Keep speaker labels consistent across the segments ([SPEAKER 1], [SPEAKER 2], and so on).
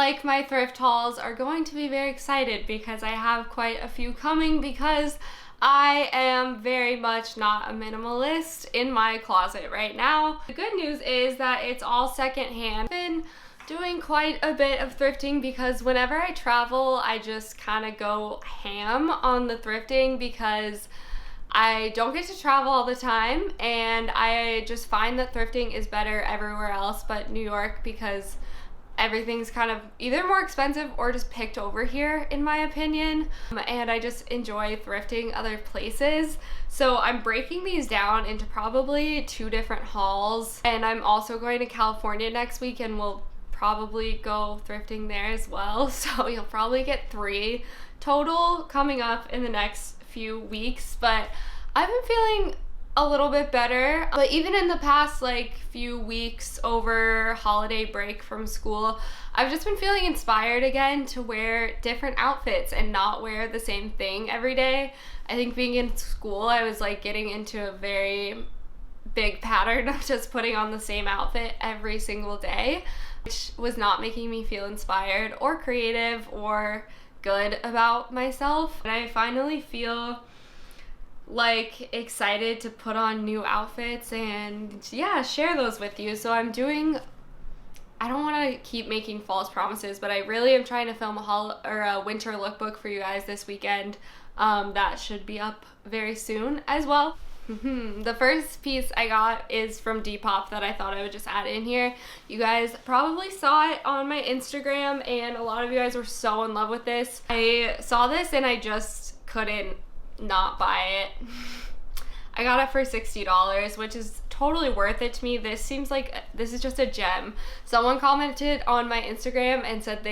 [SPEAKER 1] like my thrift hauls, are going to be very excited because I have quite a few coming because I am very much not a minimalist in my closet right now. The good news is that it's all secondhand. I've been doing quite a bit of thrifting because whenever I travel, I just kind of go ham on the thrifting because I don't get to travel all the time, and I just find that thrifting is better everywhere else but New York because everything's kind of either more expensive or just picked over here, in my opinion. And I just enjoy thrifting other places. So I'm breaking these down into probably 2 different hauls. And I'm also going to California next week and we'll probably go thrifting there as well. So you'll probably get 3 total coming up in the next few weeks. But I've been feeling a little bit better, but even in the past like few weeks over holiday break from school, I've just been feeling inspired again to wear different outfits and not wear the same thing every day. I think being in school, I was like getting into a very big pattern of just putting on the same outfit every single day, which was not making me feel inspired or creative or good about myself. And I finally feel like excited to put on new outfits and yeah, share those with you. So I'm doing, I don't want to keep making false promises, but I really am trying to film a winter lookbook for you guys this weekend. That should be up very soon as well. The first piece I got is from Depop that I thought I would just add in here. You guys probably saw it on my Instagram and a lot of you guys were so in love with this. I saw this and I just couldn't not buy it. I got it for $60, which is totally worth it to me. This seems like this is just a gem. Someone commented on my Instagram and said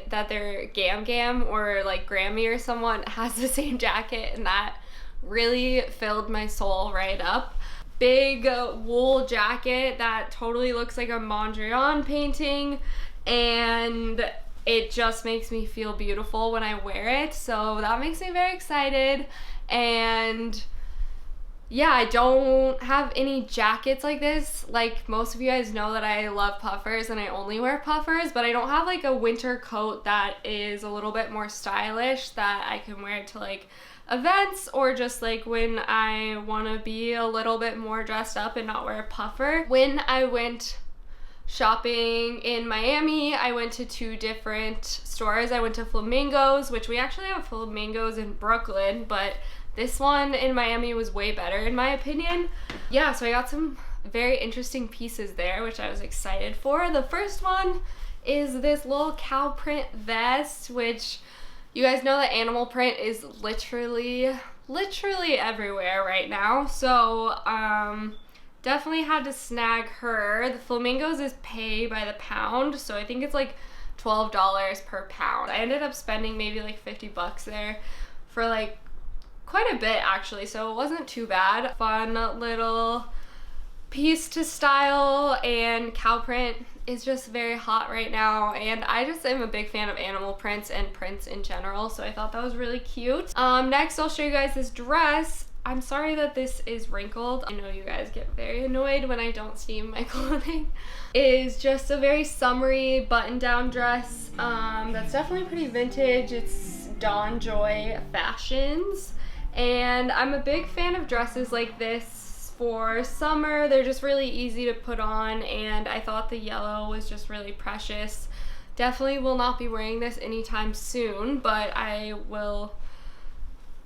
[SPEAKER 1] that their Gam or like Grammy or someone has the same jacket, and that really filled my soul right up. Big wool jacket that totally looks like a Mondrian painting, and it just makes me feel beautiful when I wear it, so that makes me very excited. And yeah, I don't have any jackets like this. Like most of you guys know that I love puffers and I only wear puffers, but I don't have like a winter coat that is a little bit more stylish that I can wear to like events or just like when I want to be a little bit more dressed up and not wear a puffer. When I went shopping in Miami, I went to 2 different stores. I went to Flamingos, which we actually have Flamingos in Brooklyn, but this one in Miami was way better in my opinion. Yeah, so I got some very interesting pieces there, which I was excited for. The first one is this little cow print vest, which you guys know that animal print is literally everywhere right now. So definitely had to snag her. The Flamingos is pay by the pound, so I think it's like $12 per pound. I ended up spending maybe like 50 bucks there for like quite a bit actually, so it wasn't too bad. Fun little piece to style, and cow print is just very hot right now, and I just am a big fan of animal prints and prints in general, so I thought that was really cute. Next I'll show you guys this dress. I'm sorry that this is wrinkled. I know you guys get very annoyed when I don't steam my clothing. It is just a very summery button-down dress that's definitely pretty vintage. It's Dawn Joy Fashions, and I'm a big fan of dresses like this for summer. They're just really easy to put on, and I thought the yellow was just really precious. Definitely will not be wearing this anytime soon, but I will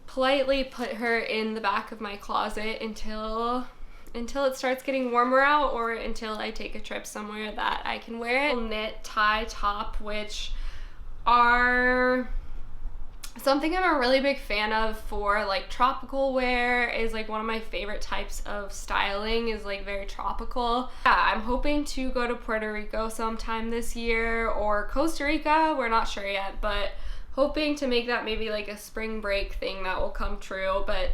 [SPEAKER 1] politely put her in the back of my closet until it starts getting warmer out, or until I take a trip somewhere that I can wear it. Knit tie top, which are something I'm a really big fan of for like tropical wear. Is like one of my favorite types of styling, is like very tropical. Yeah, I'm hoping to go to Puerto Rico sometime this year, or Costa Rica, we're not sure yet, but hoping to make that maybe like a spring break thing that will come true. But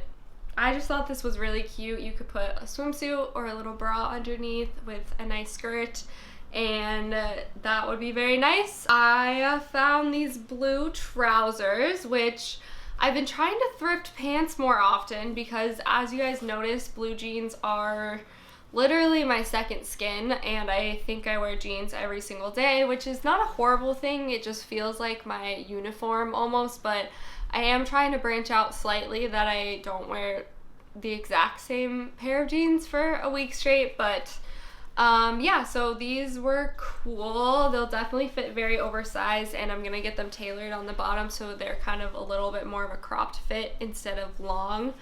[SPEAKER 1] I just thought this was really cute. You could put a swimsuit or a little bra underneath with a nice skirt, and that would be very nice. I found these blue trousers, which I've been trying to thrift pants more often because, as you guys notice, blue jeans are literally my second skin, and I think I wear jeans every single day, which is not a horrible thing. It just feels like my uniform almost, but I am trying to branch out slightly that I don't wear the exact same pair of jeans for a week straight. But yeah, so these were cool. They'll definitely fit very oversized, and I'm gonna get them tailored on the bottom so they're kind of a little bit more of a cropped fit instead of long.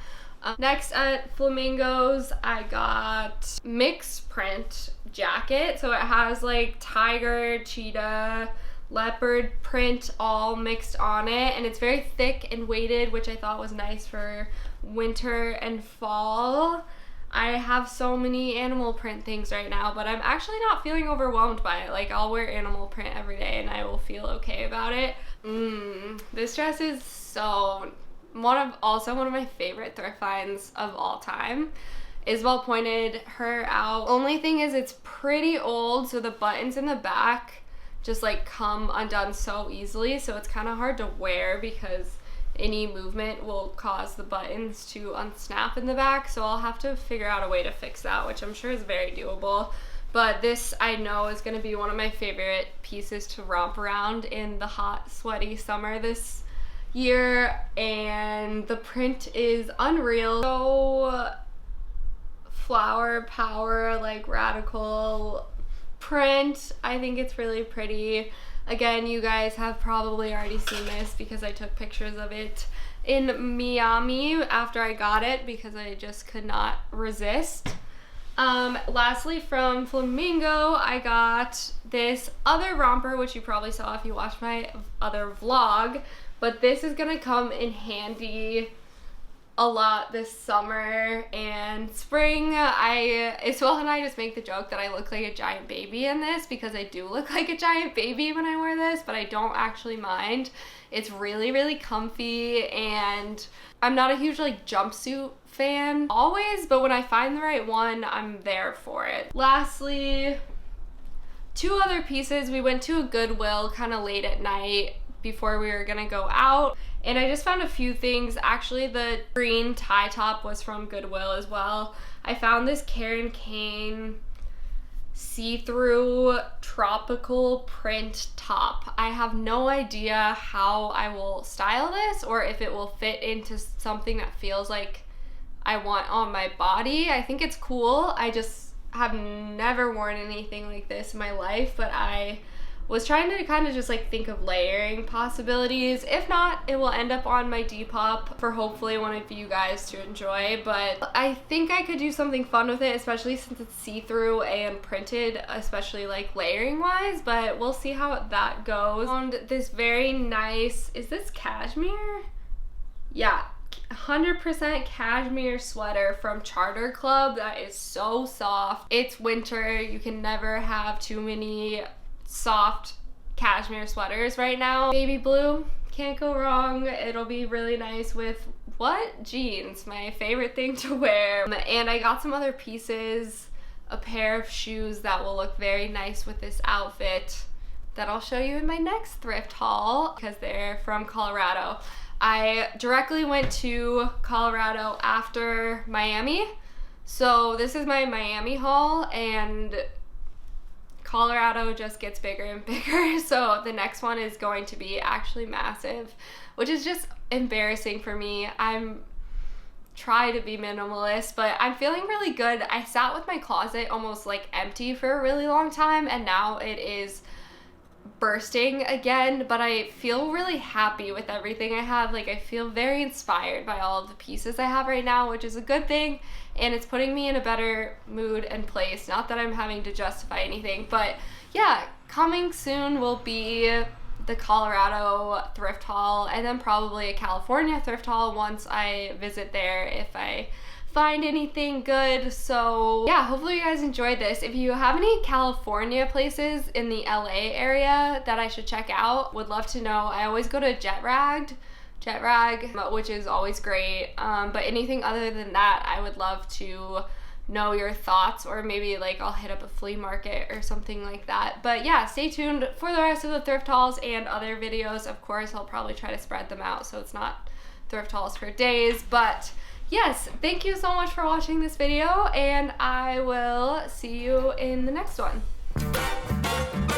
[SPEAKER 1] Next at Flamingos, I got mixed print jacket. So it has like tiger, cheetah, leopard print all mixed on it, and it's very thick and weighted, which I thought was nice for winter and fall. I have so many animal print things right now, but I'm actually not feeling overwhelmed by it. Like, I'll wear animal print every day and I will feel okay about it. This dress is so one of my favorite thrift finds of all time. Isabel pointed her out. Only thing is, it's pretty old, so the buttons in the back just like come undone so easily, so it's kind of hard to wear because any movement will cause the buttons to unsnap in the back. So I'll have to figure out a way to fix that, which I'm sure is very doable. But this, I know, is going to be one of my favorite pieces to romp around in the hot, sweaty summer this year, and the print is unreal. So flower power, like radical print. I think it's really pretty. Again, you guys have probably already seen this because I took pictures of it in Miami after I got it because I just could not resist. Lastly, from Flamingo, I got this other romper, which you probably saw if you watched my other vlog, but this is gonna come in handy a lot this summer and spring. Isabel and I just make the joke that I look like a giant baby in this because I do look like a giant baby when I wear this, but I don't actually mind. It's really, really comfy, and I'm not a huge like jumpsuit fan always, but when I find the right one, I'm there for it. Lastly, two other pieces. We went to a Goodwill kind of late at night before we were gonna go out, and I just found a few things. Actually, the green tie top was from Goodwill as well. I found this Kane see-through tropical print top. I have no idea how I will style this or if it will fit into something that feels like I want on my body. I think it's cool. I just have never worn anything like this in my life, but I was trying to kind of just like think of layering possibilities. If not, it will end up on my Depop for hopefully one of you guys to enjoy, but I think I could do something fun with it, especially since it's see-through and printed, especially like layering wise, but we'll see how that goes. Found this very nice, is this cashmere? Yeah, 100% cashmere sweater from Charter Club that is so soft. It's winter, you can never have too many soft cashmere sweaters right now. Baby blue, can't go wrong. It'll be really nice with what? Jeans, my favorite thing to wear. And I got some other pieces, a pair of shoes that will look very nice with this outfit that I'll show you in my next thrift haul because they're from Colorado. I directly went to Colorado after Miami, so this is my Miami haul, and Colorado just gets bigger and bigger, so the next one is going to be actually massive, which is just embarrassing for me. I'm try to be minimalist, but I'm feeling really good. I sat with my closet almost like empty for a really long time, and now it is bursting again, but I feel really happy with everything I have. Like, I feel very inspired by all of the pieces I have right now, which is a good thing, and it's putting me in a better mood and place. Not that I'm having to justify anything, but yeah, coming soon will be the Colorado thrift haul, and then probably a California thrift haul once I visit there if I find anything good. So yeah, hopefully you guys enjoyed this. If you have any California places in the LA area that I should check out, would love to know. I always go to Jet Rag, which is always great, but anything other than that, I would love to know your thoughts, or maybe like I'll hit up a flea market or something like that. But yeah, stay tuned for the rest of the thrift hauls and other videos. Of course, I'll probably try to spread them out so it's not thrift hauls for days, but yes, thank you so much for watching this video, and I will see you in the next one.